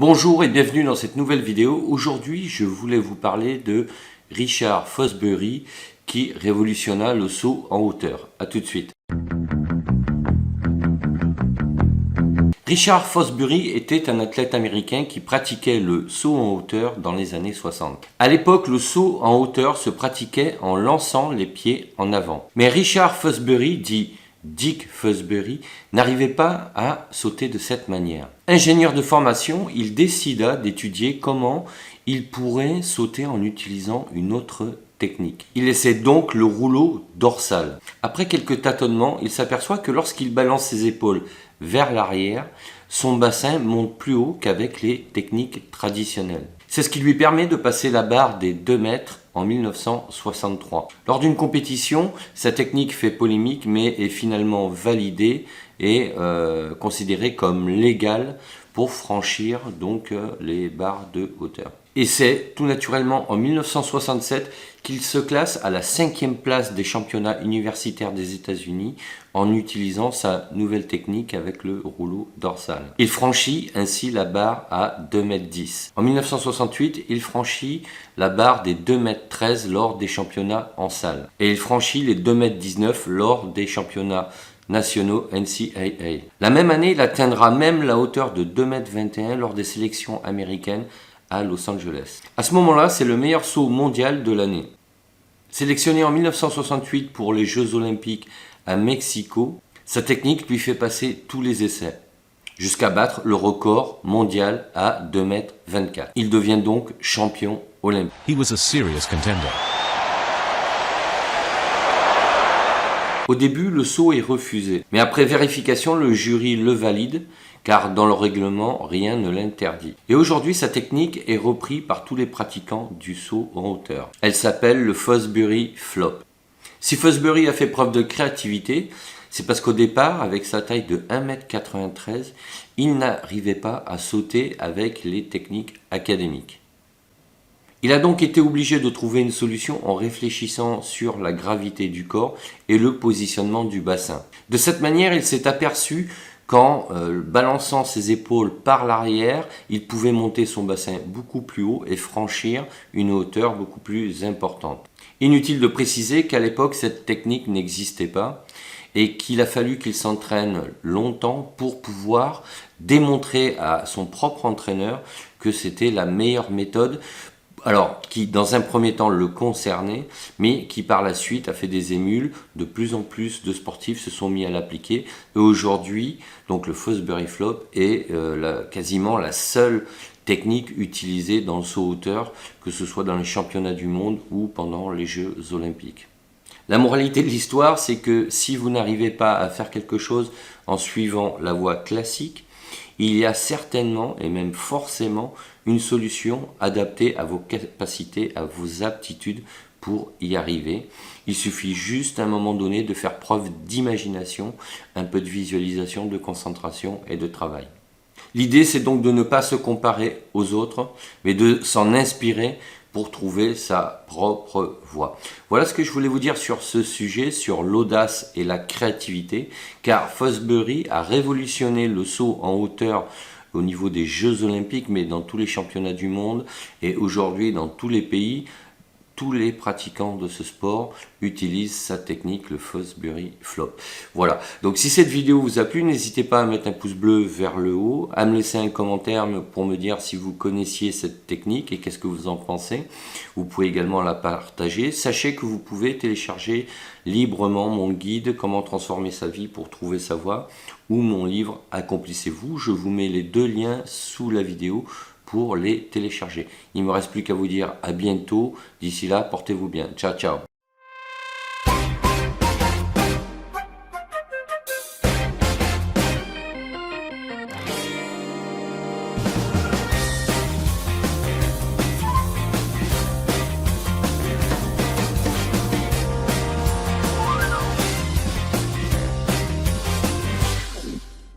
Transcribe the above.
Bonjour et bienvenue dans cette nouvelle vidéo. Aujourd'hui, je voulais vous parler de Richard Fosbury qui révolutionna le saut en hauteur. A tout de suite. Richard Fosbury était un athlète américain qui pratiquait le saut en hauteur dans les années 60. À l'époque, le saut en hauteur se pratiquait en lançant les pieds en avant. Mais Richard Fosbury, dit Dick Fosbury, n'arrivait pas à sauter de cette manière. Ingénieur de formation, il décida d'étudier comment il pourrait sauter en utilisant une autre technique. Il essaie donc le rouleau dorsal. Après quelques tâtonnements, il s'aperçoit que lorsqu'il balance ses épaules vers l'arrière, son bassin monte plus haut qu'avec les techniques traditionnelles. C'est ce qui lui permet de passer la barre des 2 mètres en 1963. Lors d'une compétition, sa technique fait polémique mais est finalement validée et considérée comme légale pour franchir donc les barres de hauteur. Et c'est tout naturellement en 1967 qu'il se classe à la 5e place des championnats universitaires des États-Unis en utilisant sa nouvelle technique avec le rouleau dorsal. Il franchit ainsi la barre à 2,10 m. En 1968, il franchit la barre des 2,13 m lors des championnats en salle. Et il franchit les 2,19 m lors des championnats nationaux NCAA. La même année, il atteindra même la hauteur de 2,21 m lors des sélections américaines à Los Angeles. À ce moment-là, c'est le meilleur saut mondial de l'année. Sélectionné en 1968 pour les Jeux Olympiques à Mexico, sa technique lui fait passer tous les essais, jusqu'à battre le record mondial à 2,24 m. Il devient donc champion olympique. He was a serious contender. Au début, le saut est refusé, mais après vérification, le jury le valide, car dans le règlement, rien ne l'interdit. Et aujourd'hui, sa technique est reprise par tous les pratiquants du saut en hauteur. Elle s'appelle le Fosbury Flop. Si Fosbury a fait preuve de créativité, c'est parce qu'au départ, avec sa taille de 1,93 m, il n'arrivait pas à sauter avec les techniques académiques. Il a donc été obligé de trouver une solution en réfléchissant sur la gravité du corps et le positionnement du bassin. De cette manière, il s'est aperçu qu'en balançant ses épaules par l'arrière, il pouvait monter son bassin beaucoup plus haut et franchir une hauteur beaucoup plus importante. Inutile de préciser qu'à l'époque, cette technique n'existait pas et qu'il a fallu qu'il s'entraîne longtemps pour pouvoir démontrer à son propre entraîneur que c'était la meilleure méthode. Alors, qui dans un premier temps le concernait, mais qui par la suite a fait des émules. De plus en plus de sportifs se sont mis à l'appliquer. Et aujourd'hui, donc le Fosbury Flop est quasiment la seule technique utilisée dans le saut hauteur, que ce soit dans les championnats du monde ou pendant les Jeux Olympiques. La moralité de l'histoire, c'est que si vous n'arrivez pas à faire quelque chose en suivant la voie classique, il y a certainement et même forcément une solution adaptée à vos capacités, à vos aptitudes pour y arriver. Il suffit juste à un moment donné de faire preuve d'imagination, un peu de visualisation, de concentration et de travail. L'idée, c'est donc de ne pas se comparer aux autres, mais de s'en inspirer pour trouver sa propre voie. Voilà ce que je voulais vous dire sur ce sujet, sur l'audace et la créativité, car Fosbury a révolutionné le saut en hauteur au niveau des Jeux Olympiques, mais dans tous les championnats du monde, et aujourd'hui dans tous les pays, tous les pratiquants de ce sport utilisent sa technique, le Fosbury Flop. Voilà, donc si cette vidéo vous a plu, n'hésitez pas à mettre un pouce bleu vers le haut, à me laisser un commentaire pour me dire si vous connaissiez cette technique et qu'est-ce que vous en pensez. Vous pouvez également la partager. Sachez que vous pouvez télécharger librement mon guide « Comment transformer sa vie pour trouver sa voie » ou mon livre « Accomplissez-vous ». Je vous mets les 2 liens sous la vidéo pour les télécharger. Il ne me reste plus qu'à vous dire à bientôt. D'ici là, portez-vous bien. Ciao, ciao.